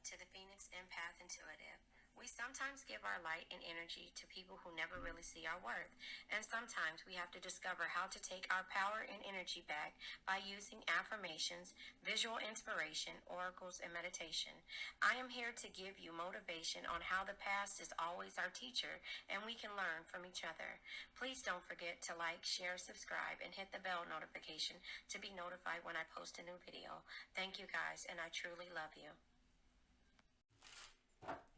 to the Phoenix Empath Intuitive. We sometimes give our light and energy to people who never really see our worth, and sometimes we have to discover how to take our power and energy back by using affirmations, visual inspiration, oracles, and meditation. I am here to give you motivation on how the past is always our teacher and we can learn from each other. Please don't forget to like, share, subscribe, and hit the bell notification to be notified when I post a new video. Thank you guys, and I truly love you.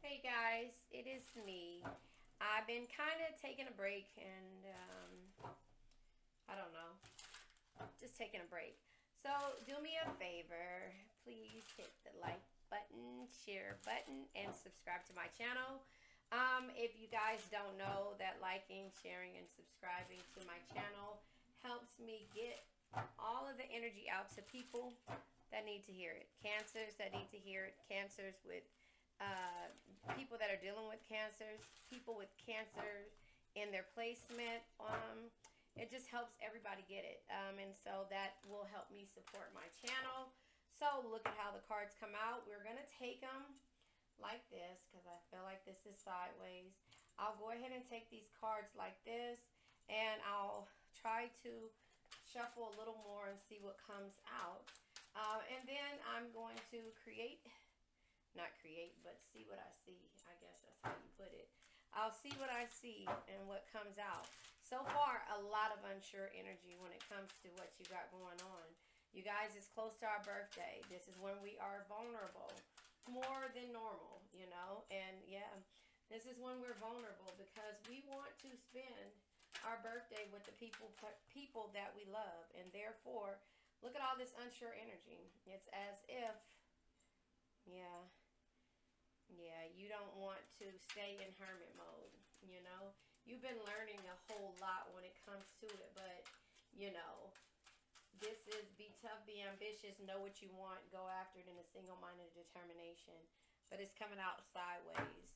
Hey guys, it is me. I've been kind of taking a break and I don't know, just taking a break. So do me a favor, please hit the like button, share button, and subscribe to my channel. If you guys don't know that liking, sharing, and subscribing to my channel helps me get all of the energy out to people that need to hear it. Cancers that need to hear it. Cancers with people that are dealing with cancers. People with cancer in their placement. It just helps everybody get it. And so that will help me support my channel. So look at how the cards come out. We're going to take them like this because I feel like this is sideways. I'll go ahead and take these cards like this, and I'll try to shuffle a little more and see what comes out. And then I'm going to not create, but see what I see. I guess that's how you put it. I'll see what I see and what comes out. So far, a lot of unsure energy when it comes to what you got going on. You guys, it's close to our birthday. This is when we are vulnerable. More than normal, you know. And yeah, this is when we're vulnerable because we want to spend our birthday with the people that we love. And therefore, look at all this unsure energy. It's as if, yeah, you don't want to stay in hermit mode, you know. You've been learning a whole lot when it comes to it, but, you know, this is be tough, be ambitious, know what you want, go after it in a single-minded determination. But it's coming out sideways.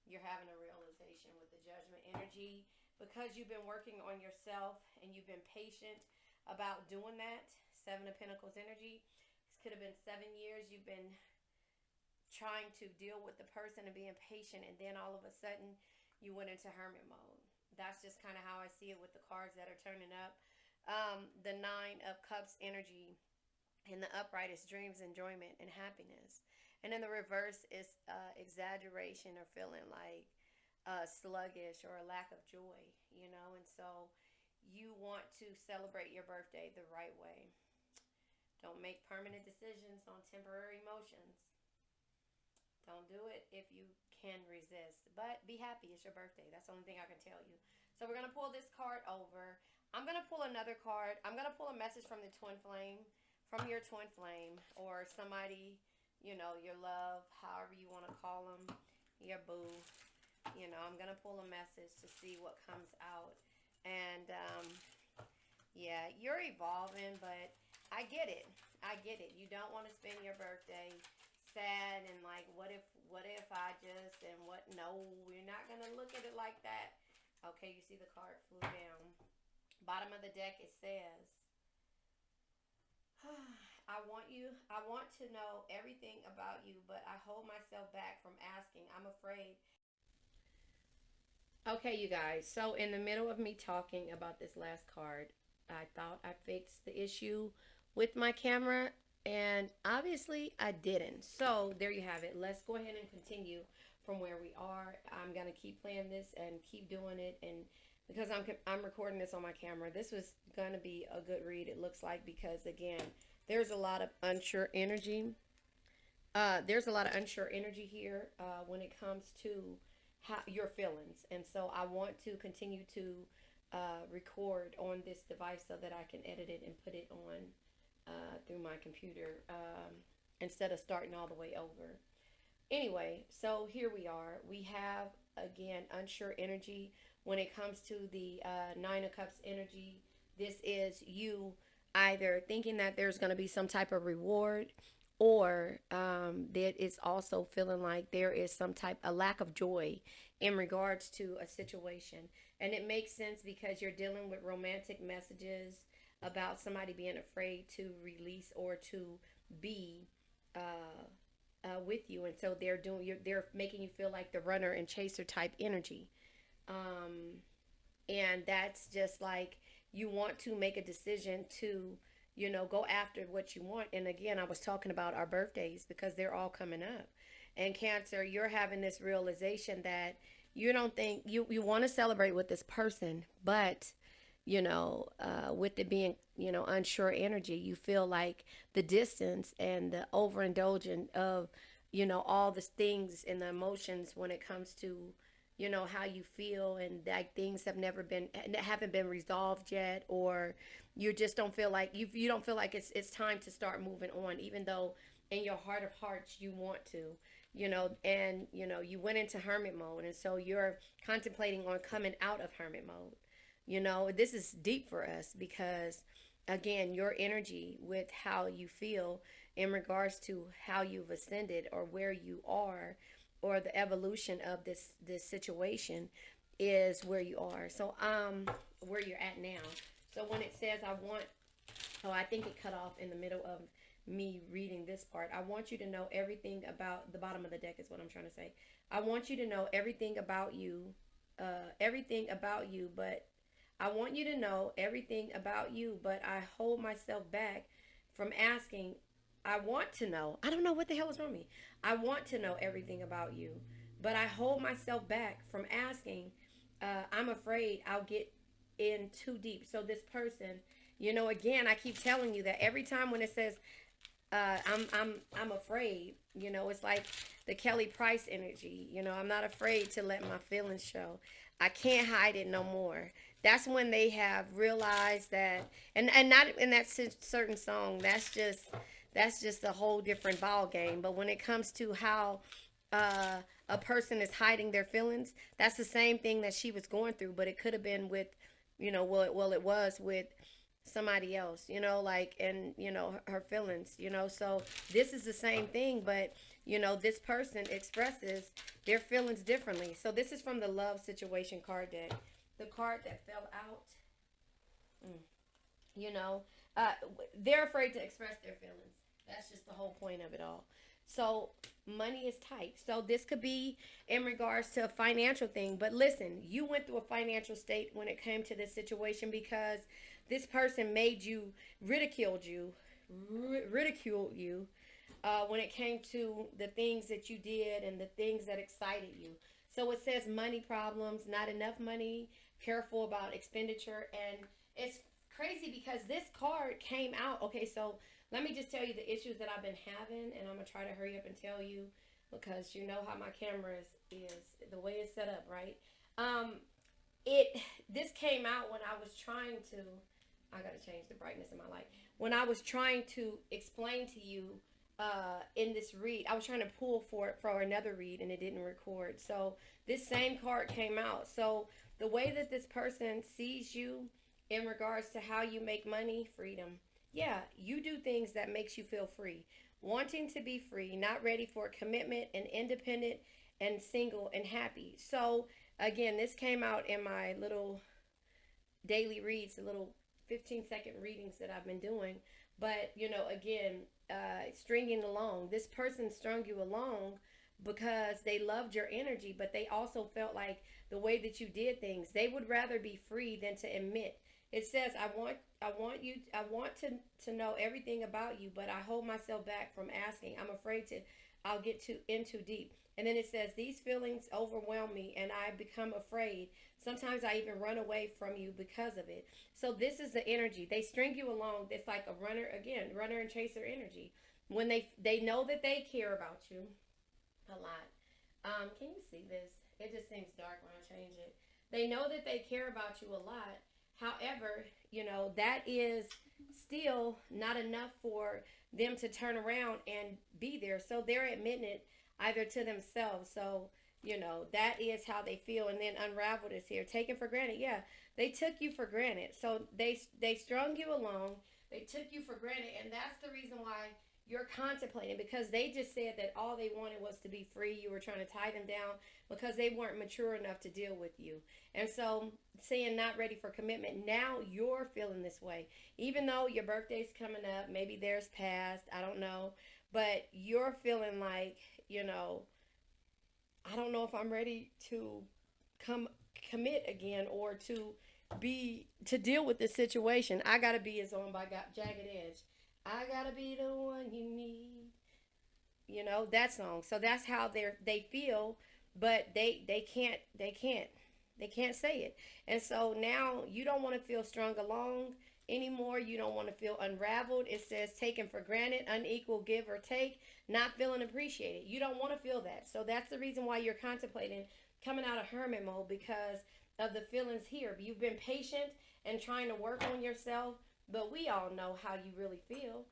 You're having a realization with the judgment energy because you've been working on yourself and you've been patient about doing that. Seven of Pentacles energy. This could have been 7 years. You've been trying to deal with the person and being patient, and then all of a sudden you went into hermit mode. That's just kind of how I see it with the cards that are turning up. The Nine of Cups energy in the upright is dreams, enjoyment, and happiness. And in the reverse is exaggeration or feeling like sluggish or a lack of joy, you know. And so you want to celebrate your birthday the right way. Don't make permanent decisions on temporary emotions. Don't do it if you can resist. But be happy. It's your birthday. That's the only thing I can tell you. So we're going to pull this card over. I'm going to pull another card. I'm going to pull a message from the twin flame, from your twin flame, or somebody, you know, your love, however you want to call them, your boo. You know, I'm going to pull a message to see what comes out. And, yeah, you're evolving, but I get it. I get it. You don't want to spend your birthday sad and like, what if I just, and what, no, we're not going to look at it like that. Okay, you see the card flew down. Bottom of the deck, it says, I want to know everything about you, but I hold myself back from asking. I'm afraid. Okay, you guys, so in the middle of me talking about this last card, I thought I fixed the issue with my camera, and obviously I didn't. So there you have it. Let's go ahead and continue from where we are. I'm going to keep playing this and keep doing it, and because I'm recording this on my camera, this was going to be a good read, it looks like, because again, there's a lot of unsure energy. There's a lot of unsure energy here when it comes to your feelings. And so I want to continue to record on this device so that I can edit it and put it on through my computer instead of starting all the way over. Anyway, so here we are. We have, again, unsure energy when it comes to the Nine of Cups energy. This is you either thinking that there's going to be some type of reward, or that it's also feeling like there is some type, a lack of joy in regards to a situation. And it makes sense because you're dealing with romantic messages about somebody being afraid to release or to be with you, and so they're making you feel like the runner and chaser type energy. And that's just like you want to make a decision to go after what you want. And again, I was talking about our birthdays because they're all coming up. And Cancer, you're having this realization that you don't think you want to celebrate with this person, but with it being unsure energy, you feel like the distance and the overindulgence of all the things and the emotions when it comes to how you feel, and like things haven't been resolved yet, or you just don't feel like you don't feel like it's time to start moving on, even though in your heart of hearts you want to. And you went into hermit mode, and so you're contemplating on coming out of hermit mode. This is deep for us because, again, your energy with how you feel in regards to how you've ascended or where you are, or the evolution of this situation is where you are. So where you're at now. So when it says I think it cut off in the middle of me reading this part. I want you to know everything about the bottom of the deck is what I'm trying to say. I want you to know everything about you, but I want you to know everything about you, but I hold myself back from asking. I want to know. I don't know what the hell is wrong with me. I want to know everything about you, but I hold myself back from asking. I'm afraid I'll get in too deep. So this person, again, I keep telling you that every time when it says I'm afraid, it's like the Kelly Price energy. I'm not afraid to let my feelings show. I can't hide it no more. That's when they have realized that, and not in that certain song. That's just a whole different ball game. But when it comes to how a person is hiding their feelings, that's the same thing that she was going through. But it could have been with, it was with somebody else, and her feelings, so this is the same thing, but this person expresses their feelings differently. So this is from the love situation card deck, the card that fell out. They're afraid to express their feelings. That's just the whole point of it all. So money is tight. So this could be in regards to a financial thing. But listen, you went through a financial state when it came to this situation because this person made you, ridiculed you when it came to the things that you did and the things that excited you. So it says money problems, not enough money, careful about expenditure. And it's crazy because this card came out. Okay, so let me just tell you the issues that I've been having, and I'm going to try to hurry up and tell you because you know how my camera is the way it's set up, right? This came out when I was trying to, I got to change the brightness in my light. When I was trying to explain to you in this read, I was trying to pull for another read and it didn't record. So this same card came out. So the way that this person sees you in regards to how you make money, freedom. Yeah, you do things that makes you feel free. Wanting to be free, not ready for commitment, and independent and single and happy. So again, this came out in my little daily reads, the little 15-second readings that I've been doing. But again, stringing along, this person strung you along because they loved your energy, but they also felt like the way that you did things, they would rather be free than to admit. It says, I want to know everything about you, but I hold myself back from asking. I'm afraid I'll get in too deep. And then it says, these feelings overwhelm me and I become afraid. Sometimes I even run away from you because of it. So this is the energy. They string you along. It's like a runner and chaser energy. When they know that they care about you a lot. Can you see this? It just seems dark when I change it. They know that they care about you a lot. However, that is still not enough for them to turn around and be there. So they're admitting it either to themselves. So, that is how they feel. And then unraveled is here. Taken for granted. Yeah, they took you for granted. So they strung you along. They took you for granted. And that's the reason why you're contemplating, because they just said that all they wanted was to be free. You were trying to tie them down because they weren't mature enough to deal with you. And so saying not ready for commitment, now you're feeling this way. Even though your birthday's coming up, maybe theirs passed, I don't know. but you're feeling like, I don't know if I'm ready to come commit again, or to deal with this situation. I gotta be is on by Jagged Edge. I gotta be the one you need. That song. So that's how they feel, but they can't say it. And so now you don't want to feel strung along anymore. You don't want to feel unraveled. It says taken for granted, unequal give or take, not feeling appreciated. You don't want to feel that. So that's the reason why you're contemplating coming out of hermit mode, because of the feelings here. You've been patient and trying to work on yourself, but we all know how you really feel.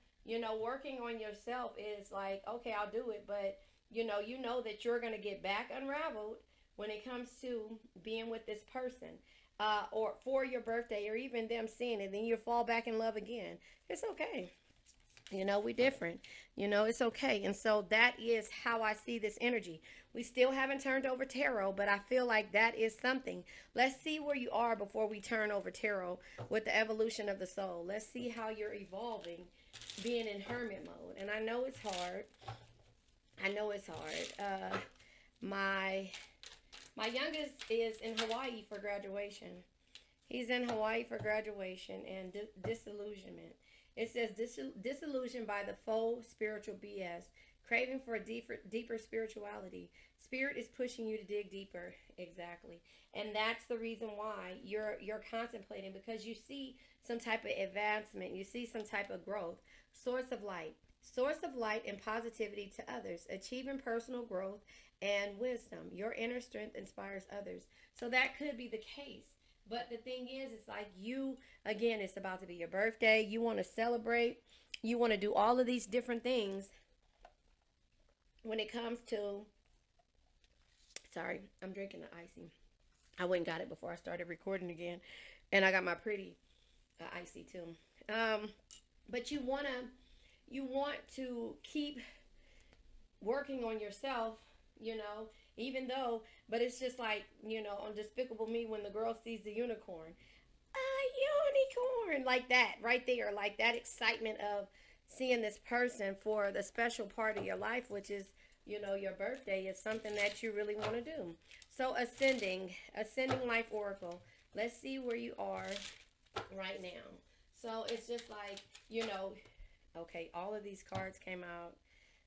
Working on yourself is like, okay, I'll do it, but you know that you're going to get back unraveled when it comes to being with this person, or for your birthday, or even them seeing it, then you fall back in love again. It's okay. We different. It's okay. And so that is how I see this energy. We still haven't turned over tarot, but I feel like that is something. Let's see where you are before we turn over tarot with the evolution of the soul. Let's see how you're evolving being in hermit mode. And I know it's hard. My youngest is in Hawaii for graduation. He's in Hawaii for graduation and disillusionment. It says disillusioned by the faux spiritual BS, craving for a deeper spirituality. Spirit is pushing you to dig deeper. Exactly. And that's the reason why you're contemplating, because you see some type of advancement. You see some type of growth. Source of light. Source of light and positivity to others. Achieving personal growth and wisdom. Your inner strength inspires others. So that could be the case. But the thing is, it's like again, it's about to be your birthday. You want to celebrate. You want to do all of these different things when it comes to, sorry, I'm drinking the icy. I went and got it before I started recording again. And I got my pretty icy too. But you want to keep working on yourself, even though, but it's just like, on Despicable Me, when the girl sees the unicorn, a unicorn, like that right there, like that excitement of seeing this person for the special part of your life, which is, your birthday, is something that you really want to do. So ascending life oracle. Let's see where you are right now. So it's just like, okay, all of these cards came out.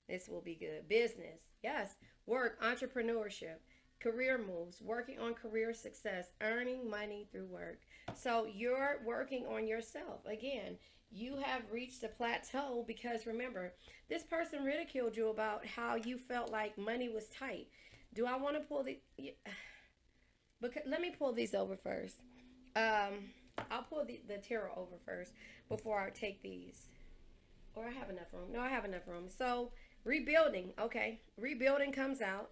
This will be good. Business, yes. Work, entrepreneurship, career moves, working on career success, earning money through work. So you're working on yourself. Again, you have reached a plateau because, remember, this person ridiculed you about how you felt like money was tight. Do I want to pull the... Because, let me pull these over first. I'll pull the tarot over first before I take these. Or I have enough room. No, I have enough room. So, rebuilding. Okay. Rebuilding comes out.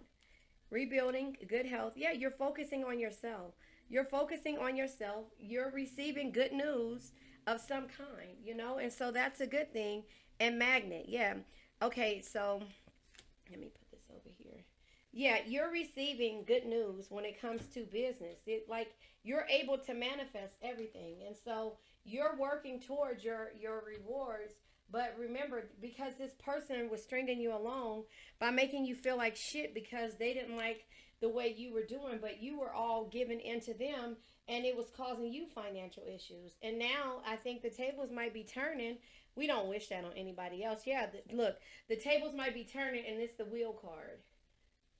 Rebuilding, good health. Yeah, you're focusing on yourself. You're focusing on yourself. You're receiving good news of some kind, and so that's a good thing. And magnet, yeah. Okay, so let me put this over here. Yeah, you're receiving good news when it comes to business. You're able to manifest everything. And so you're working towards your rewards. But remember, because this person was stringing you along by making you feel like shit because they didn't like the way you were doing, but you were all giving into them, and it was causing you financial issues. And now I think the tables might be turning. We don't wish that on anybody else. Yeah, look, the tables might be turning, and it's the wheel card.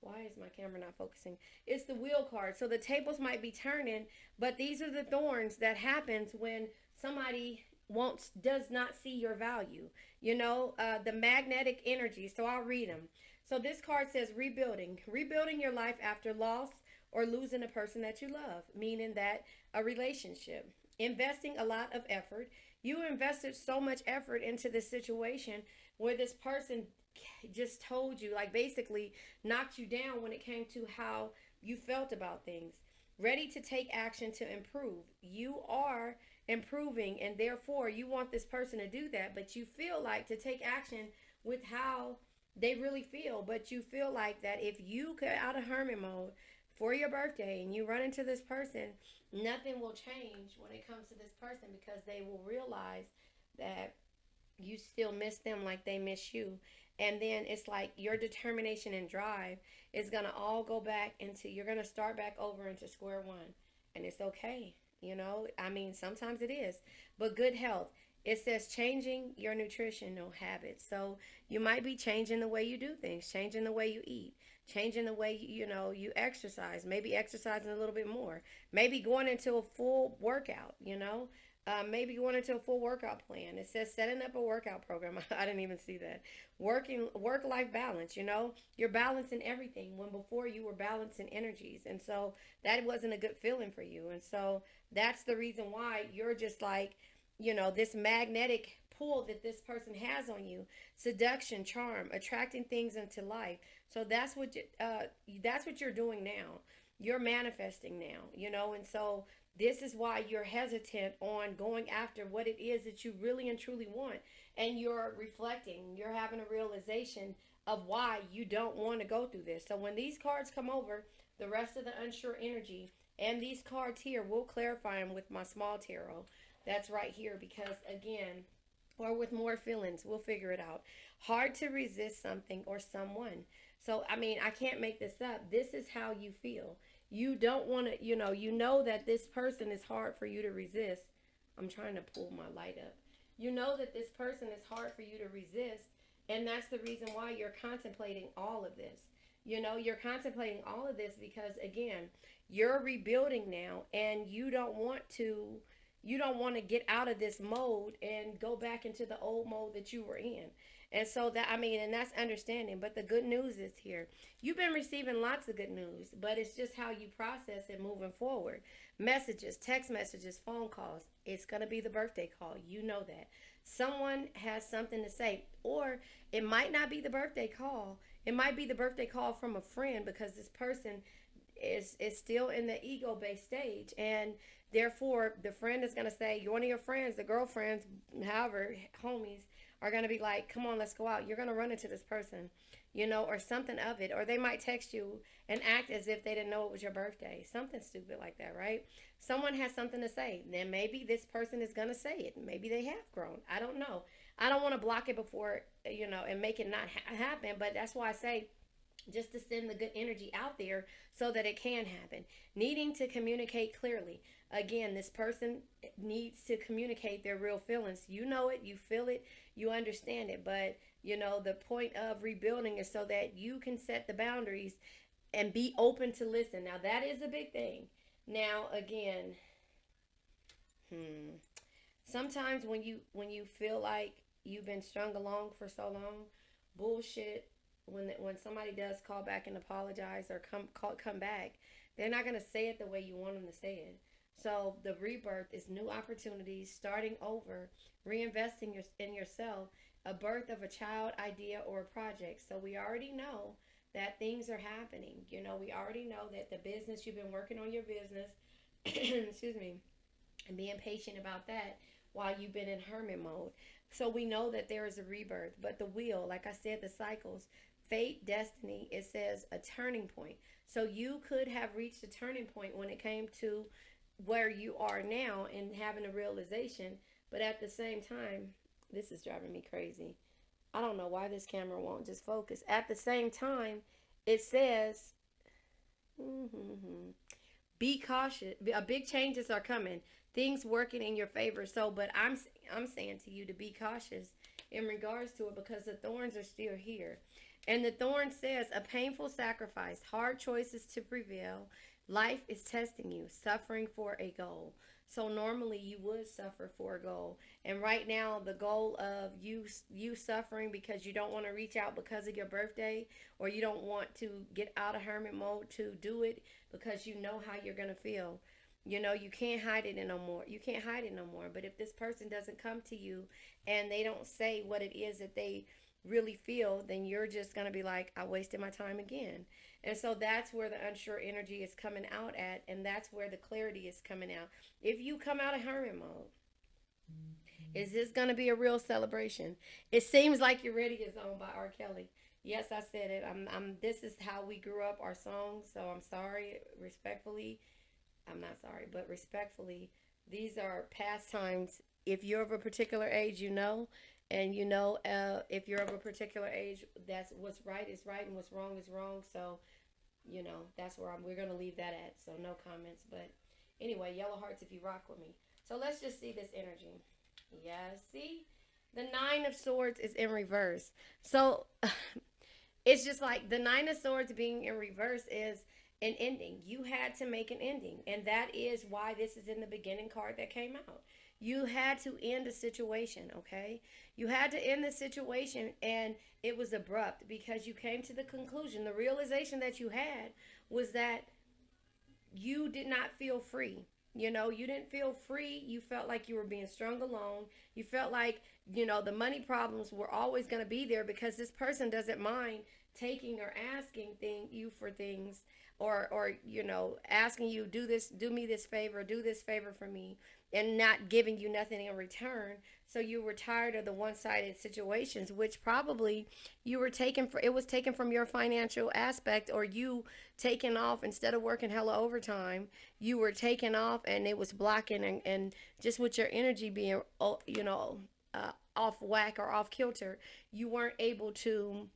Why is my camera not focusing? It's the wheel card. So the tables might be turning, but these are the thorns that happens when somebody does not see your value. The magnetic energy. So I'll read them. So this card says rebuilding your life after loss or losing a person that you love, meaning that a relationship. Investing a lot of effort. You invested so much effort into this situation where this person just told you, like, basically knocked you down when it came to how you felt about things. Ready to take action to improve. You are improving, and therefore you want this person to do that, but you feel like to take action with how they really feel. But you feel like that if you get out of hermit mode for your birthday and you run into this person, nothing will change when it comes to this person, because they will realize that you still miss them like they miss you. And then it's like your determination and drive is going to all go back into, you're going to start back over into square one. And it's okay. You know, I mean, sometimes it is. But good health, it says changing your nutritional habits. So you might be changing the way you do things, changing the way you eat, changing the way you know you exercise, maybe exercising a little bit more, maybe going into a full workout, you know, maybe going into a full workout plan. It says setting up a workout program. I didn't even see that. Work life balance, you know, you're balancing everything when before you were balancing energies. And so that wasn't a good feeling for you. And so that's the reason why you're just like, you know, this magnetic pull that this person has on you, seduction, charm, attracting things into life. So that's what you're doing now. You're manifesting now, you know. And so this is why you're hesitant on going after what it is that you really and truly want. And you're reflecting, you're having a realization of why you don't want to go through this. So when these cards come over, the rest of the unsure energy and these cards here, we'll clarify them with my small tarot that's right here, because again, or with more feelings, we'll figure it out. Hard to resist something or someone. So I mean, I can't make this up. This is how you feel. You don't want to, you know that this person is hard for you to resist. I'm trying to pull my light up. You know that this person is hard for you to resist, and that's the reason why you're contemplating all of this. You know, you're contemplating all of this because again, you're rebuilding now, and you don't want to get out of this mode and go back into the old mode that you were in. And so that, I mean, and that's understanding. But the good news is here. You've been receiving lots of good news, but it's just how you process it moving forward. Messages, text messages, phone calls. It's going to be the birthday call. You know that. Someone has something to say, or it might not be the birthday call. It might be the birthday call from a friend, because this person is still in the ego based stage, and therefore the friend is going to say, one of your friends, the girlfriends, however, homies, are going to be like, come on, let's go out. You're going to run into this person, you know, or something of it. Or they might text you and act as if they didn't know it was your birthday. Something stupid like that, right? Someone has something to say. Then maybe this person is going to say it. Maybe they have grown. I don't know. I don't want to block it before, and make it not happen. But that's why I say, just to send the good energy out there so that it can happen. Needing to communicate clearly. Again, this person needs to communicate their real feelings. You know it, you feel it, you understand it. But, the point of rebuilding is so that you can set the boundaries and be open to listen. Now, that is a big thing. Now, again, sometimes when you feel like you've been strung along for so long, bullshit, when somebody does call back and apologize or come back, they're not going to say it the way you want them to say it. So the rebirth is new opportunities, starting over, reinvesting in yourself, a birth of a child, idea, or a project. So we already know that things are happening. We already know that the business, you've been working on your business, excuse me, and being patient about that while you've been in hermit mode. So we know that there is a rebirth. But the wheel, like I said, the cycles, fate, destiny, it says a turning point. So you could have reached a turning point when it came to where you are now and having a realization. But at the same time, this is driving me crazy. I don't know why this camera won't just focus. At the same time, it says, be cautious. Big changes are coming. Things working in your favor. So, but I'm saying to you to be cautious in regards to it, because the thorns are still here. And the thorn says a painful sacrifice, hard choices to prevail. Life is testing you, suffering for a goal. So normally you would suffer for a goal. And right now the goal of you suffering because you don't want to reach out because of your birthday, or you don't want to get out of hermit mode to do it because you know how you're going to feel. You can't hide it no more. You can't hide it no more. But if this person doesn't come to you and they don't say what it is that they really feel, then you're just going to be like, I wasted my time again. And so that's where the unsure energy is coming out at, and that's where the clarity is coming out. If you come out of hermit mode, is this going to be a real celebration? It seems like You're Ready is on by R. Kelly. Yes, I said it. This is how we grew up, our songs, so I'm sorry, respectfully. I'm not sorry, but respectfully, these are pastimes. If you're of a particular age, And if you're of a particular age, that's what's right is right and what's wrong is wrong. So that's where we're gonna leave that at. So no comments. But anyway, yellow hearts if you rock with me. So let's just see this energy. Yeah, see, the Nine of Swords is in reverse. So it's just like the Nine of Swords being in reverse is an ending. You had to make an ending, and that is why this is in the beginning card that came out. You had to end a situation, okay? You had to end the situation, and it was abrupt because you came to the conclusion. The realization that you had was that you did not feel free. You didn't feel free. You felt like you were being strung along. You felt like, the money problems were always going to be there because this person doesn't mind taking or asking you for things, or asking you, do me this favor, do this favor for me, and not giving you nothing in return. So you were tired of the one-sided situations, which probably it was taken from your financial aspect, or you taking off instead of working hella overtime. You were taking off and it was blocking, and just with your energy being off whack or off kilter, you weren't able to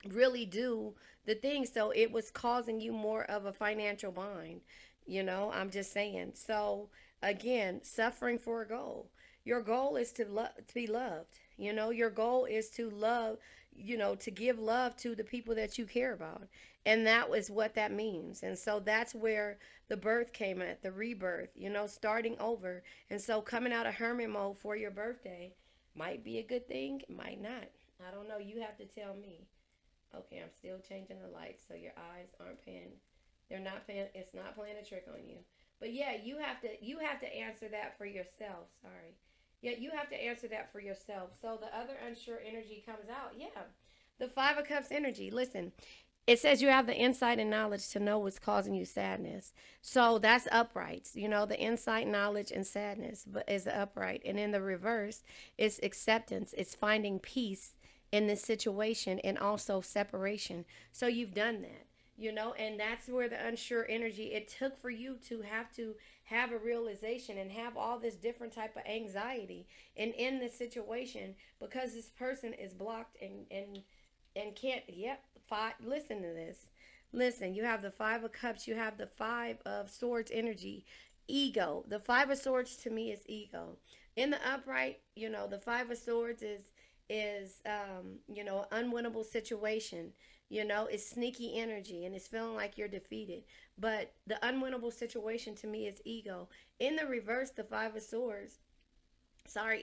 really do the thing. So it was causing you more of a financial bind. I'm just saying. So again, suffering for a goal. Your goal is to be loved. Your goal is to love, to give love to the people that you care about. And that was what that means. And so that's where the birth came at, the rebirth, starting over. And so coming out of hermit mode for your birthday might be a good thing, it might not. I don't know. You have to tell me. Okay, I'm still changing the lights so your eyes aren't paying. They're not paying. It's not playing a trick on you. But yeah, you have to answer that for yourself. Sorry. Yeah, you have to answer that for yourself. So the other unsure energy comes out. Yeah, the Five of Cups energy. Listen, it says you have the insight and knowledge to know what's causing you sadness. So that's uprights. The insight, knowledge, and sadness is upright. And in the reverse, it's acceptance. It's finding peace in this situation, and also separation. So you've done that. And that's where the unsure energy, it took for you to have a realization and have all this different type of anxiety and in this situation, because this person is blocked and can't. Yep. Listen to this. Listen, you have the Five of Cups, you have the Five of Swords energy. Ego. The Five of Swords to me is ego. In the upright, the Five of Swords is unwinnable situation. It's sneaky energy, and it's feeling like you're defeated. But the unwinnable situation to me is ego. In the reverse, the Five of Swords,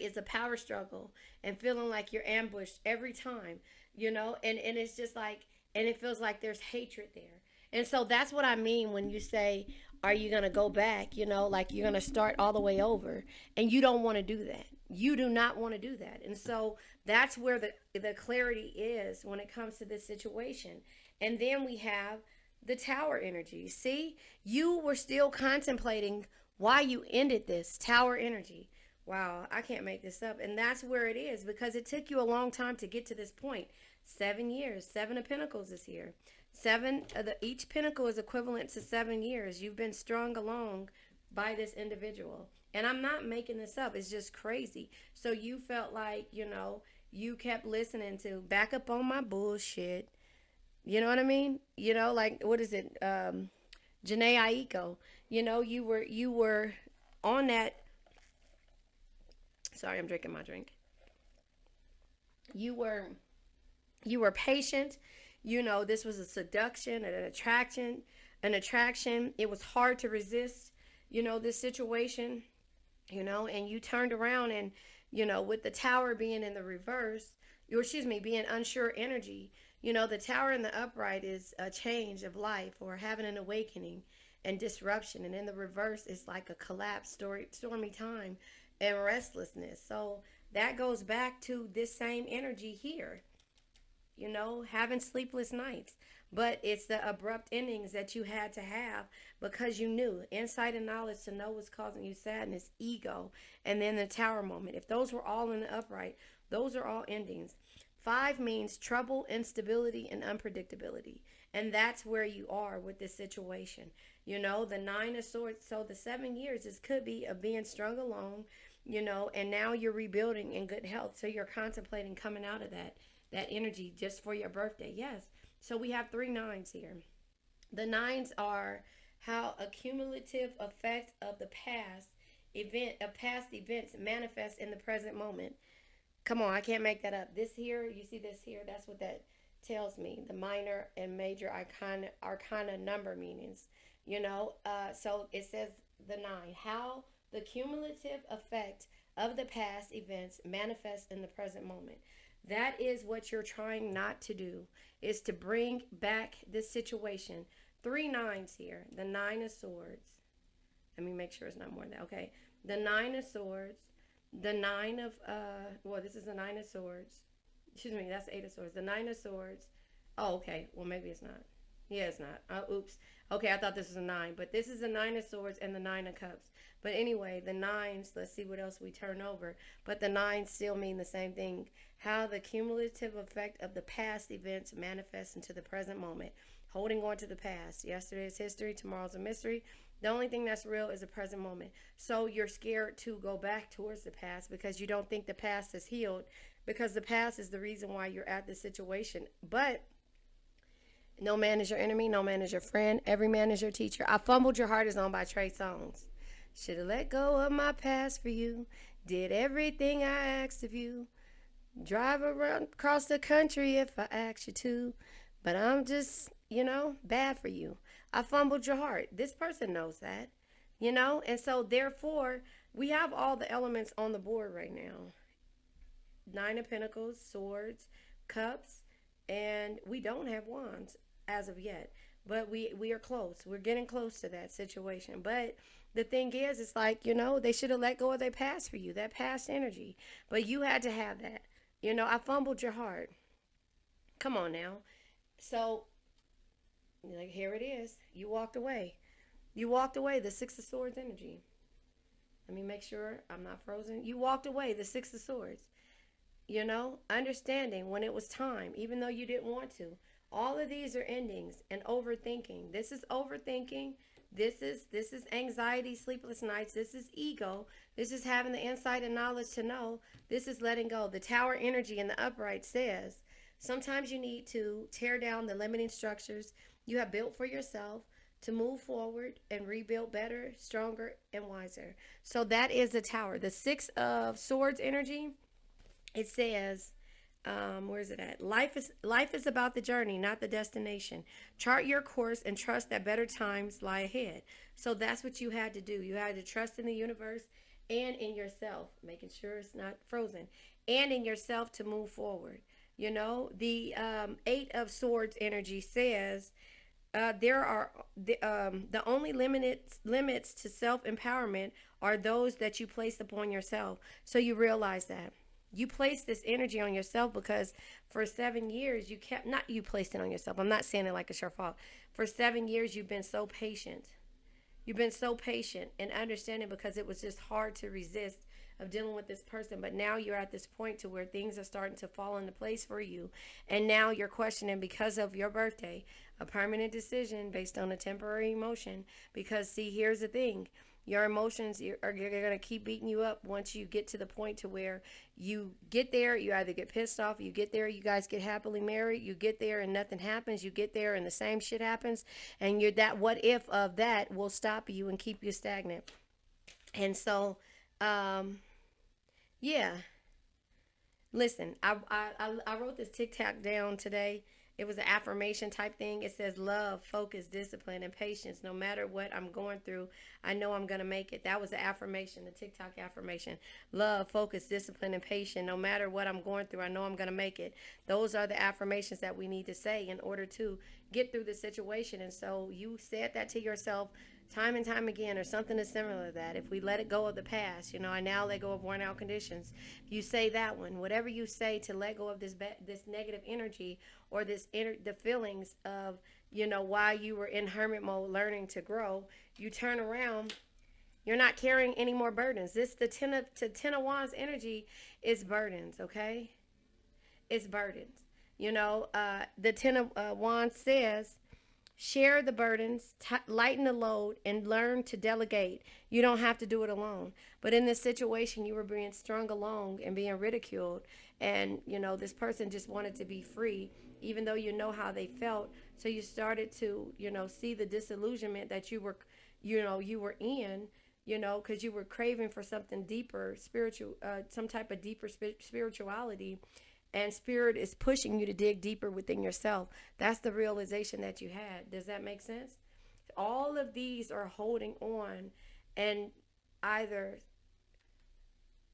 is a power struggle and feeling like you're ambushed every time, and it's just like, and it feels like there's hatred there. And so that's what I mean when you say, are you going to go back, like you're going to start all the way over, and you don't want to do that. You do not want to do that. And so that's where the clarity is when it comes to this situation. And then we have the Tower energy. See, you were still contemplating why you ended this Tower energy. Wow, I can't make this up. And that's where it is, because it took you a long time to get to this point. 7 years. Seven of Pentacles is here. Each pentacle is equivalent to 7 years. You've been strung along by this individual. And I'm not making this up. It's just crazy. So you felt like, you kept listening to back up on my bullshit. You know what I mean? Like, what is it? Janae Aiko. You were on that. Sorry, I'm drinking my drink. You were patient. This was a seduction, an attraction. It was hard to resist, this situation, and you turned around and, with the Tower being in the reverse, being unsure energy, the Tower in the upright is a change of life or having an awakening and disruption. And in the reverse, it's like a collapse, stormy time and restlessness. So that goes back to this same energy here. Having sleepless nights. But it's the abrupt endings that you had to have because you knew. Insight and knowledge to know what's causing you sadness, ego, and then the Tower moment. If those were all in the upright, those are all endings. 5 means trouble, instability, and unpredictability. And that's where you are with this situation. The 9 of Swords. So the 7 years, this could be of being strung along, you know, and now you're rebuilding in good health. So you're contemplating coming out of that energy just for your birthday. Yes. So we have 3 9s here. The 9s are how a cumulative effect of the past events manifest in the present moment. Come on, I can't make that up. This here, you see this here, that's what that tells me. The minor and major arcana number meanings. You know, so it says the 9. How the cumulative effect of the past events manifest in the present moment. That is what you're trying not to do, is to bring back this situation. 3 9s here. The 9 of swords. Let me make sure it's not more than that. Okay. The 9 of swords. The 9 of, well, this is the 9 of swords. Excuse me, that's the 8 of swords. The 9 of swords. Oh, okay. Well, maybe it's not. Yeah, it's not. Oh, oops. Okay, I thought this was a 9. But this is the 9 of swords and the 9 of cups. But anyway, the 9s, let's see what else we turn over. But the 9s still mean the same thing. How the cumulative effect of the past events manifests into the present moment. Holding on to the past. Yesterday's history, tomorrow's a mystery. The only thing that's real is the present moment. So you're scared to go back towards the past because you don't think the past is healed, because the past is the reason why you're at this situation. But no man is your enemy. No man is your friend. Every man is your teacher. I Fumbled Your Heart is on by Trey Songz. Should have let go of my past for you. Did everything I asked of you. Drive around across the country if I asked you to. But I'm just, you know, bad for you. I fumbled your heart. This person knows that, you know. And so therefore, we have all the elements on the board right now. 9 of Pentacles, swords, cups, and we don't have wands as of yet. But we are close. We're getting close to that situation. But the thing is, it's like, you know, they should have let go of their past for you, that past energy. But you had to have that. You know, I fumbled your heart. Come on now. So, like, here it is. You walked away. You walked away, the 6 of Swords energy. Let me make sure I'm not frozen. You walked away, the 6 of Swords. You know, understanding when it was time, even though you didn't want to. All of these are endings and overthinking. This is overthinking. This is anxiety, sleepless nights. This is ego. This is having the insight and knowledge to know. This is letting go. The Tower energy in the upright says, sometimes you need to tear down the limiting structures you have built for yourself to move forward and rebuild better, stronger, and wiser. So that is the Tower. The 6 of Swords energy, it says, where is it at? Life is about the journey, not the destination. Chart your course and trust that better times lie ahead. So that's what you had to do. You had to trust in the universe and in yourself, making sure it's not frozen, and in yourself to move forward. You know, the 8 of Swords energy says, there are the only limits to self-empowerment are those that you place upon yourself. So you realize that. You placed this energy on yourself because for 7 years you placed it on yourself. I'm not saying it like it's your fault. For 7 years you've been so patient. You've been so patient and understanding because it was just hard to resist of dealing with this person. But now you're at this point to where things are starting to fall into place for you. And now you're questioning, because of your birthday, a permanent decision based on a temporary emotion. Because see, here's the thing. Your emotions are going to keep beating you up once you get to the point to where you get there. You either get pissed off, you get there, you guys get happily married, you get there and nothing happens, you get there and the same shit happens, and you're that what if of that will stop you and keep you stagnant. And so, yeah. Listen, I wrote this TikTok down today. It was an affirmation type thing. It says love, focus, discipline, and patience. No matter what I'm going through, I know I'm going to make it. That was the affirmation, the TikTok affirmation. Love, focus, discipline, and patience. No matter what I'm going through, I know I'm going to make it. Those are the affirmations that we need to say in order to get through the situation. And so you said that to yourself time and time again, or something is similar to that. If we let it go of the past, you know, I now let go of worn out conditions. You say that one, whatever you say to let go of this negative energy, or the feelings of, you know, while you were in hermit mode learning to grow, you turn around, you're not carrying any more burdens. The 10 of Wands energy is burdens, okay? It's burdens. You know, the 10 of Wands says, Share the burdens, lighten the load, and learn to delegate. You don't have to do it alone. But in this situation, you were being strung along and being ridiculed. And, this person just wanted to be free, even though you know how they felt. So you started to, see the disillusionment that you were in, because you were craving for something deeper, spiritual, some type of deeper spirituality, and spirit is pushing you to dig deeper within yourself. That's the realization that you had. Does that make sense? All of these are holding on and either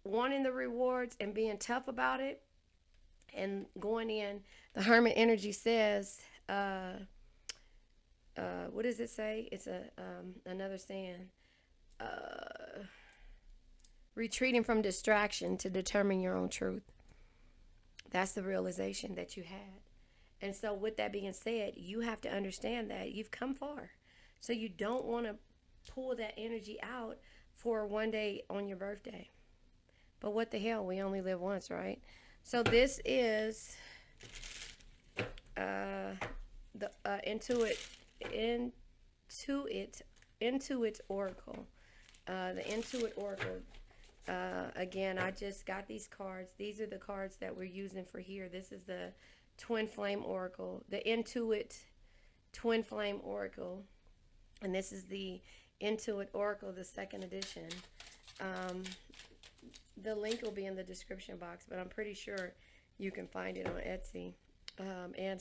wanting the rewards and being tough about it and going in. The Hermit energy says, what does it say? It's another saying. Retreating from distraction to determine your own truth. That's the realization that you had. And so with that being said, you have to understand that you've come far. So you don't want to pull that energy out for one day on your birthday. But what the hell? We only live once, right? So this is the Intuit Oracle. The Intuit Oracle. Again, I just got these cards. These are the cards that we're using for here. This is the Twin Flame Oracle, the Intuit Twin Flame Oracle. And this is the Intuit Oracle, the second edition. The link will be in the description box, but I'm pretty sure you can find it on Etsy and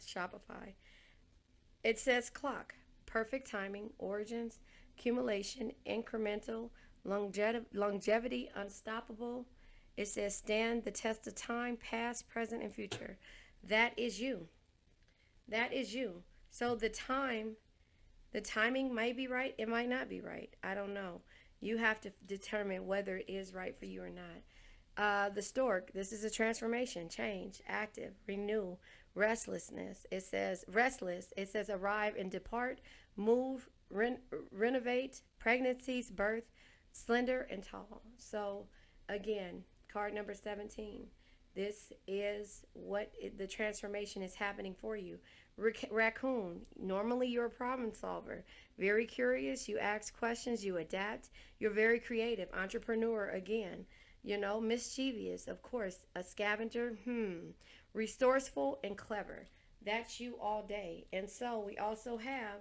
Shopify. It says clock, perfect timing, origins, accumulation, incremental, longevity, unstoppable. It says stand the test of time, past, present, and future. That is you. That is you. So the timing might be right. It might not be right. I don't know. You have to determine whether it is right for you or not. The stork, this is a transformation, change, active, renew, restlessness. It says restless. It says arrive and depart, move, renovate, pregnancies, birth, slender and tall. So again, card number 17. This is what the transformation is happening for you. Raccoon, normally you're a problem solver. Very curious, you ask questions, you adapt. You're very creative, entrepreneur again. Mischievous, of course, a scavenger, resourceful and clever. That's you all day. And so we also have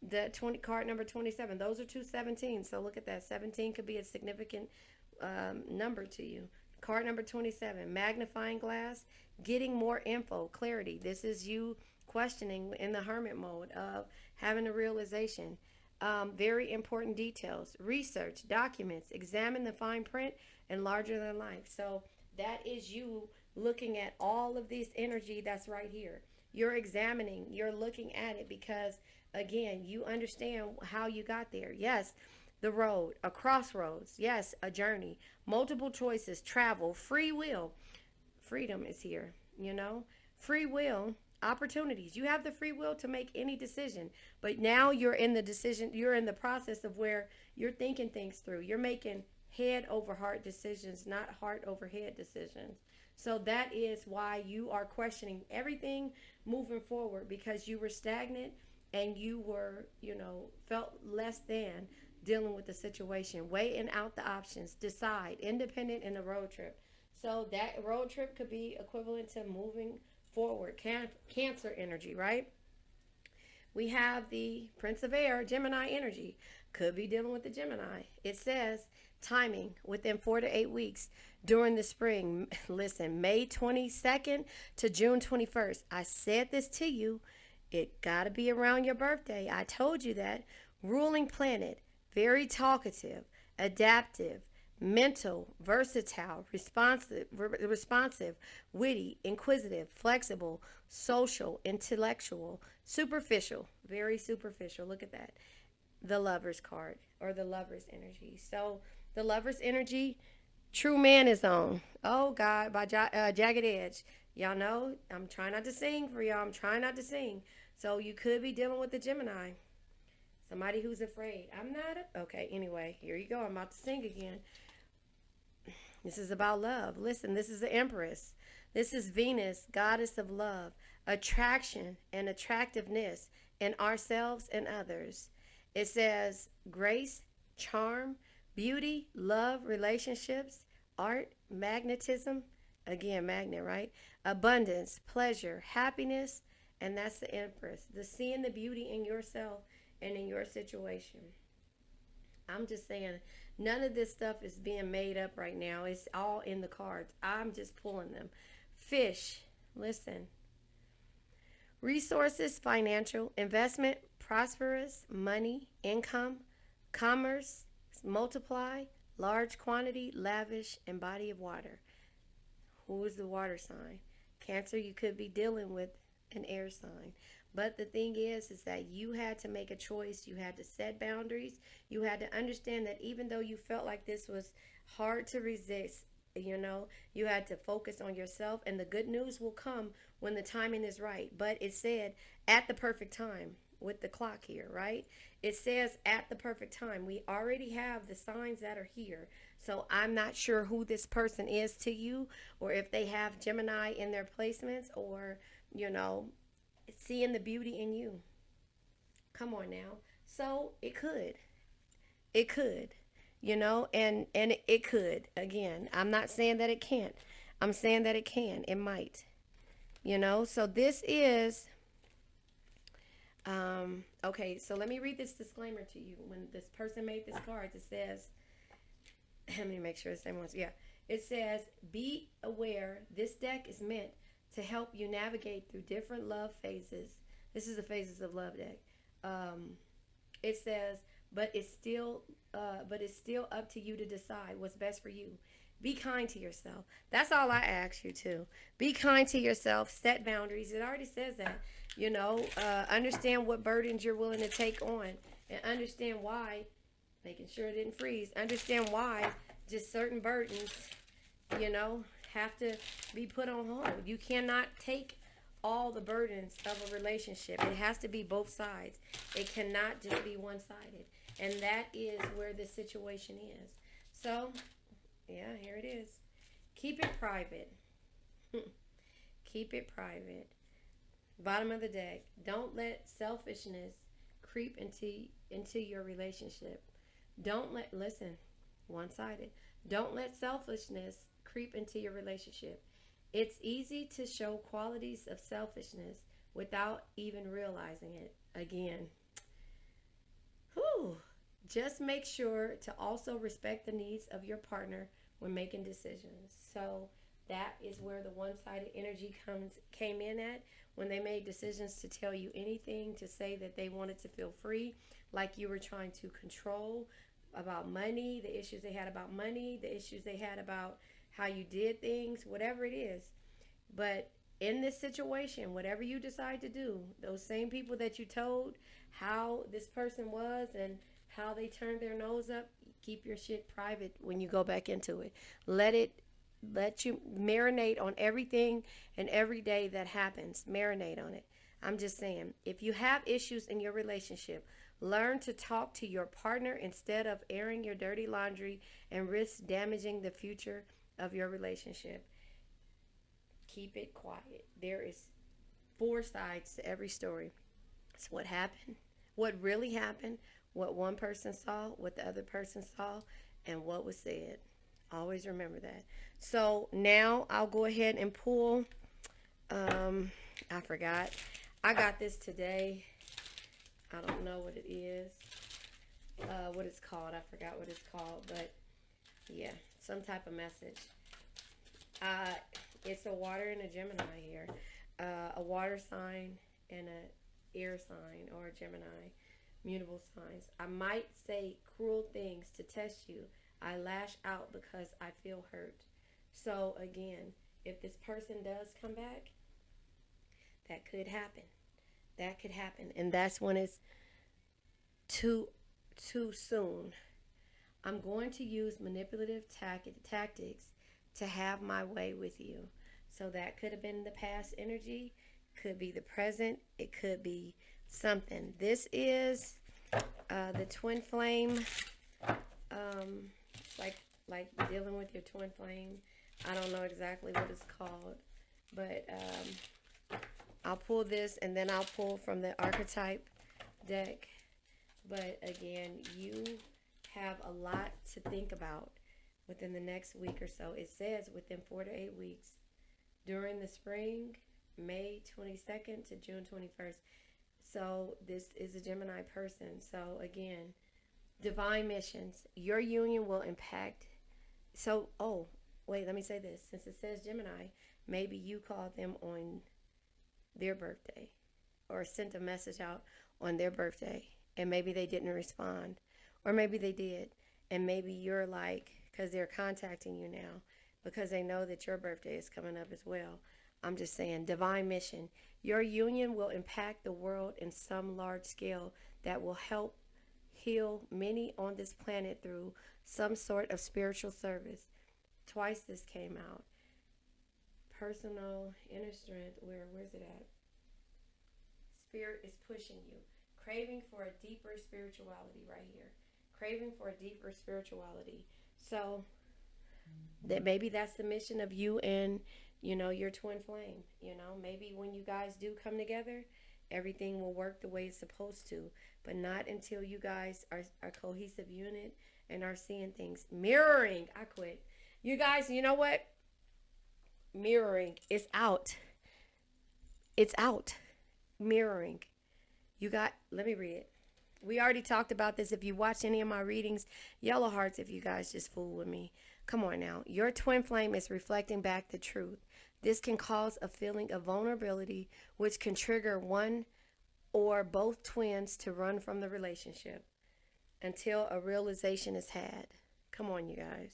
the card number 27. Those are two 17s. So look at that. 17 could be a significant number to you. Card number 27, magnifying glass, getting more info, clarity. This is you questioning in the hermit mode of having a realization. Very important details, research, documents, examine the fine print, and larger than life. So that is you looking at all of this energy that's right here. You're examining, you're looking at it because, again, you understand how you got there. Yes, the road, a crossroads. Yes, a journey, multiple choices, travel, free will. Freedom is here, free will, opportunities. You have the free will to make any decision, but now you're in the process of where you're thinking things through. You're making head over heart decisions, not heart over head decisions. So that is why you are questioning everything moving forward, because you were stagnant and you were, felt less than dealing with the situation, weighing out the options, decide, independent in a road trip. So that road trip could be equivalent to moving forward. Cancer energy, right? We have the Prince of Air, Gemini energy. Could be dealing with the Gemini. It says timing within 4 to 8 weeks during the spring. Listen, May 22nd to June 21st. I said this to you. It got to be around your birthday. I told you that. Ruling planet, very talkative, adaptive, mental, versatile, responsive, witty, inquisitive, flexible, social, intellectual, superficial, very superficial. Look at that. The Lover's card, or the Lover's energy. So the Lover's energy, True Man is on. Oh God, by Jagged Edge. Y'all know I'm trying not to sing for y'all. I'm trying not to sing. So you could be dealing with the Gemini. Somebody who's afraid. I'm not. Okay, anyway, here you go. I'm about to sing again. This is about love. Listen, this is the Empress. This is Venus, goddess of love. attraction and attractiveness in ourselves and others. It says grace, charm, beauty, love, relationships, art, magnetism. Again, magnet, right? Abundance, pleasure, happiness, and that's the Empress. The seeing the beauty in yourself and in your situation. I'm just saying, none of this stuff is being made up right now. It's all in the cards. I'm just pulling them. Fish, listen. Resources, financial, investment, prosperous, money, income, commerce, multiply, large quantity, lavish, and body of water. Who is the water sign? Cancer, you could be dealing with an air sign. But the thing is that you had to make a choice. You had to set boundaries. You had to understand that even though you felt like this was hard to resist, you had to focus on yourself, and the good news will come when the timing is right. But it said at the perfect time with the clock here, right? It says at the perfect time. We already have the signs that are here. So I'm not sure who this person is to you, or if they have Gemini in their placements, or, seeing the beauty in you. Come on now. So it could. It could. And it could. Again, I'm not saying that it can't. I'm saying that it can. It might. So this is okay, so let me read this disclaimer to you. When this person made this card, it says, let me make sure the same ones. Yeah. It says, be aware this deck is meant to help you navigate through different love phases. This is the phases of love deck. It says, but it's still up to you to decide what's best for you. Be kind to yourself. That's all I ask you to. Be kind to yourself. Set boundaries. It already says that. Understand what burdens you're willing to take on, and understand why. Making sure it didn't freeze. Understand why just certain burdens, have to be put on hold. You cannot take all the burdens of a relationship. It has to be both sides. It cannot just be one-sided. And that is where the situation is. So, yeah, here it is. Keep it private. Keep it private. Bottom of the deck. Don't let selfishness creep into your relationship. Listen, one-sided. Don't let selfishness creep into your relationship. It's easy to show qualities of selfishness without even realizing it. Again, just make sure to also respect the needs of your partner when making decisions. So that is where the one-sided energy came in at, when they made decisions to tell you anything, to say that they wanted to feel free, like you were trying to control about money, the issues they had about money, the issues they had about how you did things, whatever it is. But in this situation, whatever you decide to do, those same people that you told how this person was and how they turned their nose up, keep your shit private when you go back into it. Let you marinate on everything and every day that happens. Marinate on it. I'm just saying, if you have issues in your relationship, learn to talk to your partner instead of airing your dirty laundry and risk damaging the future of your relationship. Keep it quiet. There is 4 sides to every story. It's what happened, what really happened, what one person saw, what the other person saw, and what was said. Always remember that. So now I'll go ahead and pull. I forgot. I got this today. I don't know what it is. What it's called. I forgot what it's called. But yeah, some type of message. It's a water and a Gemini here. A water sign and a air sign, or a Gemini. Mutable signs. I might say cruel things to test you. I lash out because I feel hurt. So again, if this person does come back, that could happen. That could happen. And that's when it's too soon. I'm going to use manipulative tactics to have my way with you. So that could have been the past energy, could be the present, it could be something. This is the twin flame. It's like dealing with your twin flame. I don't know exactly what it's called, but I'll pull this and then I'll pull from the archetype deck. But again, you have a lot to think about within the next week or so. It says within 4 to 8 weeks during the spring, May 22nd to June 21st. So this is a Gemini person. So again, divine missions. Your union will impact. So, oh, wait, let me say this. Since it says Gemini, maybe you called them on their birthday or sent a message out on their birthday and maybe they didn't respond, or maybe they did, and maybe you're like, because they're contacting you now because they know that your birthday is coming up as well. I'm just saying, divine mission. Your union will impact the world in some large scale that will help heal many on this planet through some sort of spiritual service. Twice this came out. Personal inner strength. Where's it at? Spirit is pushing you. Craving for a deeper spirituality right here. Craving for a deeper spirituality. So that maybe that's the mission of you and, you know, your twin flame. You know, maybe when you guys do come together, everything will work the way it's supposed to. But not until you guys are a cohesive unit and are seeing things. Mirroring. I quit. You guys, you know what? Mirroring is out. It's out. Mirroring. You got, let me read it. We already talked about this. If you watch any of my readings, yellow hearts if you guys just fool with me. Come on now. Your twin flame is reflecting back the truth. This can cause a feeling of vulnerability, which can trigger one or both twins to run from the relationship until a realization is had. Come on, you guys.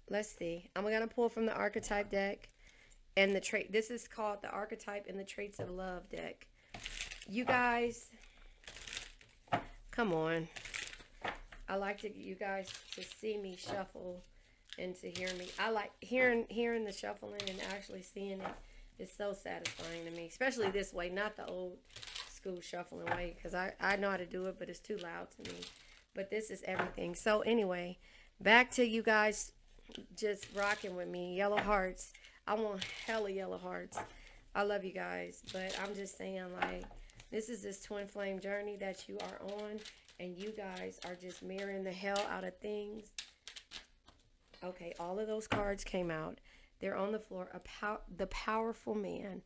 Let's see. I'm going to pull from the archetype deck and the trait. This is called the archetype and the traits of love deck. You guys, come on. I like to you guys to see me shuffle and to hear me. I like hearing the shuffling and actually seeing it. It's so satisfying to me, especially this way, not the old school shuffling way, because I know how to do it, but it's too loud to me. But this is everything. So anyway, back to you guys just rocking with me. Yellow hearts. I want hella yellow hearts. I love you guys, but I'm just saying, like, this is this twin flame journey that you are on, and you guys are just mirroring the hell out of things. Okay, all of those cards came out. They're on the floor. The powerful man,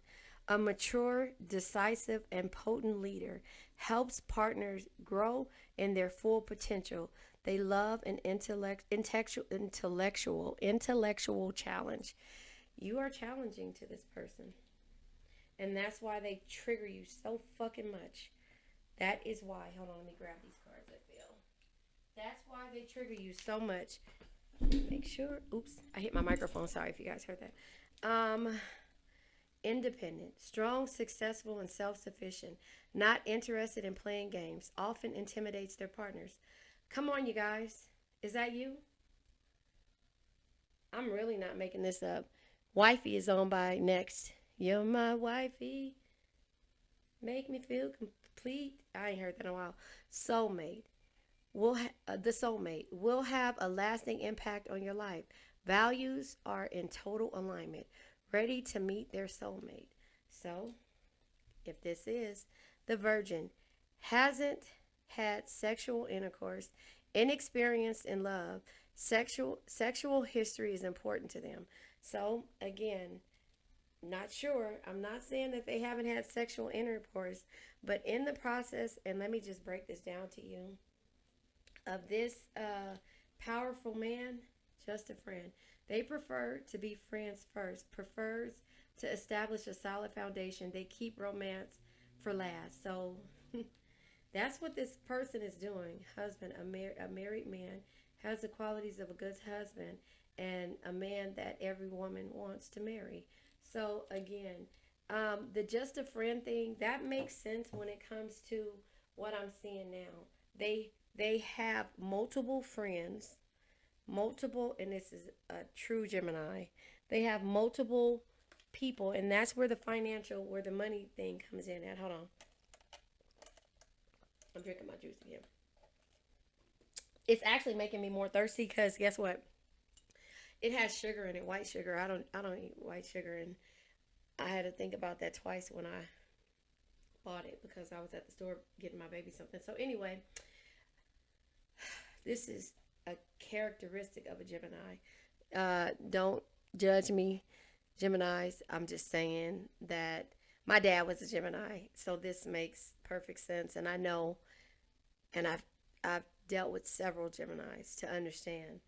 a mature, decisive, and potent leader, helps partners grow in their full potential. They love an intellectual challenge. You are challenging to this person. And that's why they trigger you so fucking much. That is why. Hold on, let me grab these cards, I feel. That's why they trigger you so much. Make sure. Oops, I hit my microphone. Sorry if you guys heard that. Independent, strong, successful, and self-sufficient. Not interested in playing games. Often intimidates their partners. Come on, you guys. Is that you? I'm really not making this up. Wifey is on by next. You're my wifey. Make me feel complete. I ain't heard that in a while. Soulmate. The soulmate will have a lasting impact on your life. Values are in total alignment. Ready to meet their soulmate. So, if this is the virgin, hasn't had sexual intercourse, inexperienced in love, sexual history is important to them. So, again, not sure. I'm not saying that they haven't had sexual intercourse, but in the process, and let me just break this down to you, of this powerful man, just a friend. They prefer to be friends first, prefers to establish a solid foundation. They keep romance for last. So that's what this person is doing. Husband, a married man, has the qualities of a good husband and a man that every woman wants to marry. So again, the just a friend thing, that makes sense when it comes to what I'm seeing now. They have multiple friends, and this is a true Gemini. They have multiple people, and that's where where the money thing comes in at. Hold on. I'm drinking my juice again. It's actually making me more thirsty because guess what? It has sugar in it, white sugar. I don't eat white sugar, and I had to think about that twice when I bought it because I was at the store getting my baby something. So anyway, this is a characteristic of a Gemini. Don't judge me, Geminis. I'm just saying that my dad was a Gemini, so this makes perfect sense. And I know, and I've dealt with several Geminis to understand.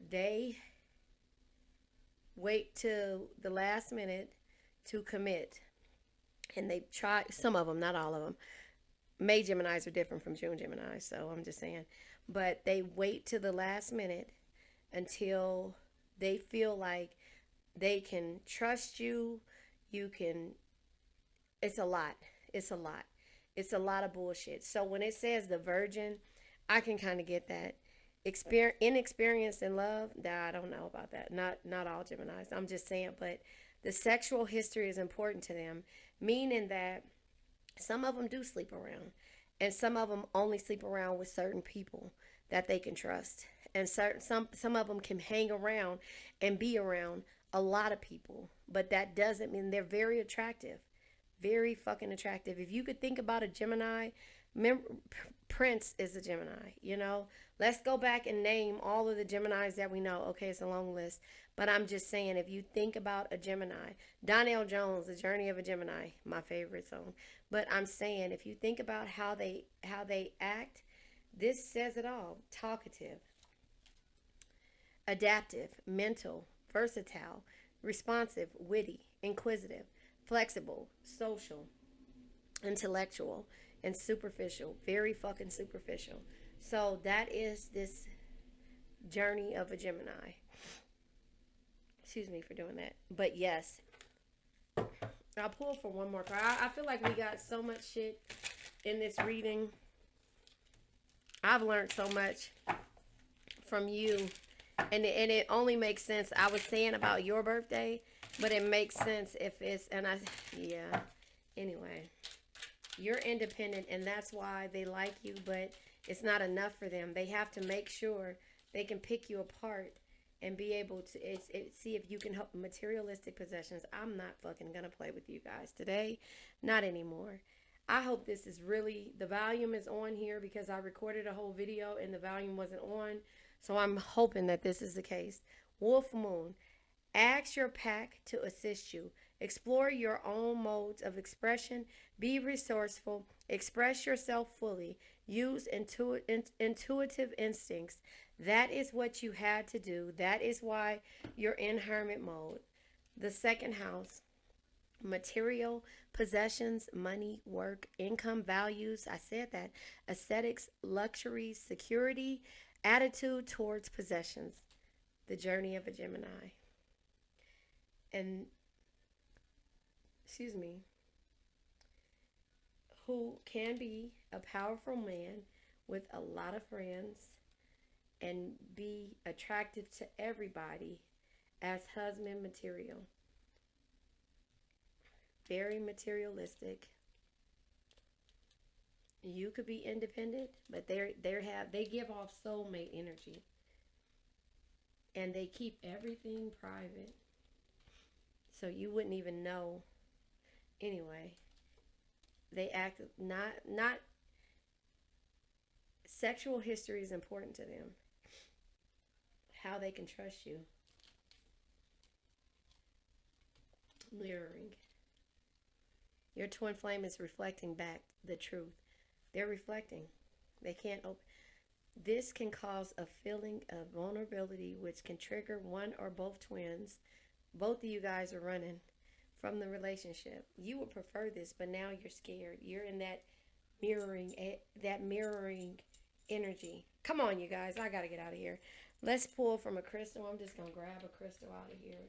They wait till the last minute to commit, and they try. Some of them, not all of them. May Geminis are different from June Geminis, so I'm just saying. But they wait to the last minute until they feel like they can trust you. You can. It's a lot. It's a lot. It's a lot of bullshit. So when it says the virgin, I can kind of get that. Inexperienced in love, I don't know about that. Not all Geminis. I'm just saying, but the sexual history is important to them, meaning that some of them do sleep around, and some of them only sleep around with certain people that they can trust, and some of them can hang around and be around a lot of people, but that doesn't mean they're very attractive, very fucking attractive. If you could think about a Gemini, Prince is a Gemini, you know. Let's go back and name all of the Geminis that we know. Okay, it's a long list, but I'm just saying, if you think about a Gemini, Donnell Jones, The Journey of a Gemini, my favorite song. But I'm saying, if you think about how they act, this says it all. Talkative, adaptive, mental, versatile, responsive, witty, inquisitive, flexible, social, intellectual, and superficial. Very fucking superficial. So that is this journey of a Gemini. Excuse me for doing that. But yes, I'll pull for one more card. I feel like we got so much shit in this reading. I've learned so much from you. And it only makes sense. I was saying about your birthday, but it makes sense if it's, yeah. Anyway, you're independent, and that's why they like you, but it's not enough for them. They have to make sure they can pick you apart and be able to see if you can help materialistic possessions. I'm not fucking gonna play with you guys today. Not anymore. I hope this is really, the volume is on here because I recorded a whole video and the volume wasn't on. So I'm hoping that this is the case. Wolf Moon. Ask your pack to assist you. Explore your own modes of expression. Be resourceful. Express yourself fully. Use intuitive instincts. That is what you had to do. That is why you're in hermit mode. The second house. Material, possessions, money, work, income, values. I said that. Aesthetics, luxuries, security, attitude towards possessions. The journey of a Gemini. And, excuse me, who can be a powerful man with a lot of friends and be attractive to everybody as husband material. Very materialistic. You could be independent, but they give off soulmate energy. And they keep everything private. So you wouldn't even know. Anyway, they act not sexual history is important to them. How they can trust you. Mirroring. Your twin flame is reflecting back the truth. They're reflecting. They can't open. This can cause a feeling of vulnerability, which can trigger one or both twins. Both of you guys are running from the relationship. You would prefer this, but now you're scared. You're in that mirroring energy. Come on, you guys. I got to get out of here. Let's pull from a crystal. I'm just going to grab a crystal out of here.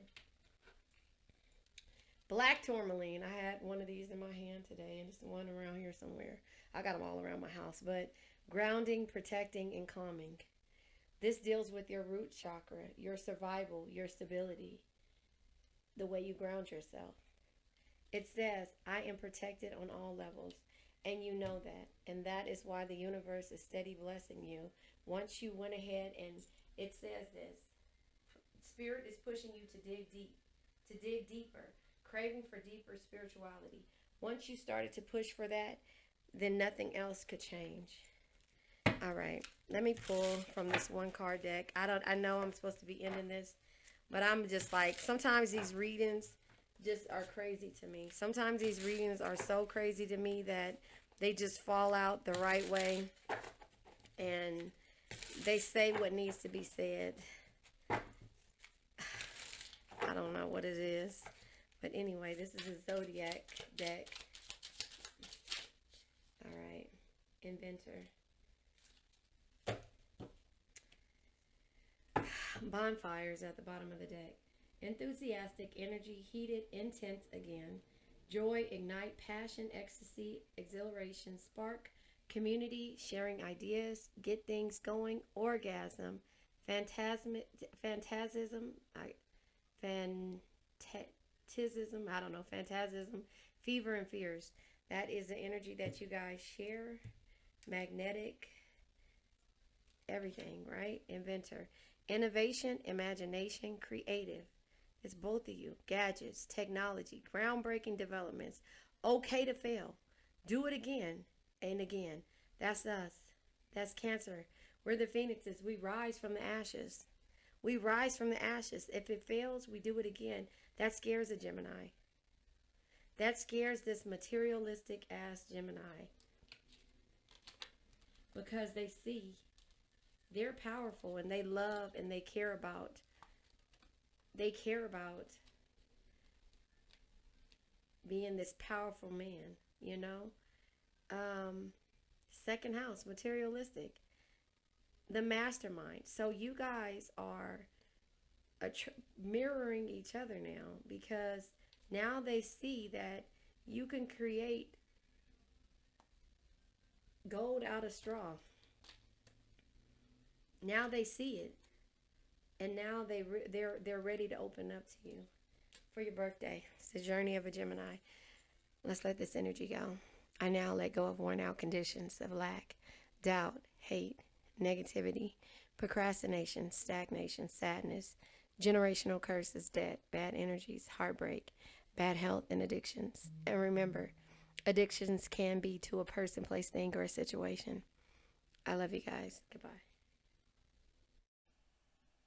Black tourmaline. I had one of these in my hand today, and there's one around here somewhere. I got them all around my house. But grounding, protecting, and calming. This deals with your root chakra, your survival, your stability, the way you ground yourself. It says, I am protected on all levels, and you know that. And that is why the universe is steady blessing you. Once you went ahead and it says this, Spirit is pushing you to dig deep, to dig deeper. craving for deeper spirituality. Once you started to push for that, then nothing else could change. All right, let me pull from this one card deck. I know I'm supposed to be ending this, but I'm just like, sometimes these readings just are crazy to me. Sometimes these readings are so crazy to me that they just fall out the right way and they say what needs to be said. I don't know what it is, but anyway, this is a Zodiac deck. All right, Inventor. Bonfires at the bottom of the deck. Enthusiastic energy, heated, intense again. Joy, ignite, passion, ecstasy, exhilaration, spark, community, sharing ideas, get things going, orgasm, phantasm, phantasism, fever and fears. That is the energy that you guys share. Magnetic, everything, right? Inventor. Innovation, imagination, creative. It's both of you. Gadgets, technology, groundbreaking developments. Okay to fail. Do it again and again. That's us. That's Cancer. We're the phoenixes. We rise from the ashes. We rise from the ashes. If it fails, we do it again. That scares a Gemini. That scares this materialistic ass Gemini. Because they see they're powerful and they love and they care about being this powerful man, you know. Second house, materialistic, the mastermind. So you guys are mirroring each other now, because now they see that you can create gold out of straw. Now they see it, and now they're ready to open up to you for your birthday. It's the journey of a Gemini. Let's let this energy go. I now let go of worn out conditions of lack, doubt, hate, negativity, procrastination, stagnation, sadness, generational curses, debt, bad energies, heartbreak, bad health, and addictions. And remember, addictions can be to a person, place, thing, or a situation. I love you guys. Goodbye.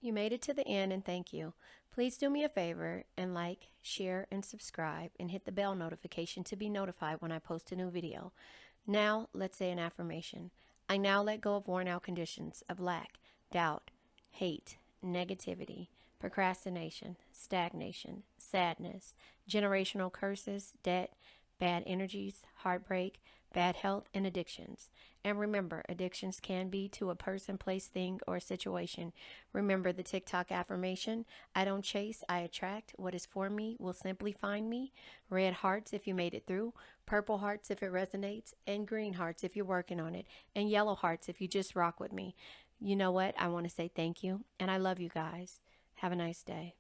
You made it to the end, and thank you. Please do me a favor and like, share, and subscribe, and hit the bell notification to be notified when I post a new video. Now, let's say an affirmation. I now let go of worn out conditions of lack, doubt, hate, negativity, procrastination, stagnation, sadness, generational curses, debt, bad energies, heartbreak, bad health, and addictions. And remember, addictions can be to a person, place, thing, or situation. Remember the TikTok affirmation: I don't chase, I attract. What is for me will simply find me. Red hearts if you made it through, purple hearts if it resonates, and green hearts if you're working on it, and yellow hearts if you just rock with me. You know what? I want to say thank you, and I love you guys. Have a nice day.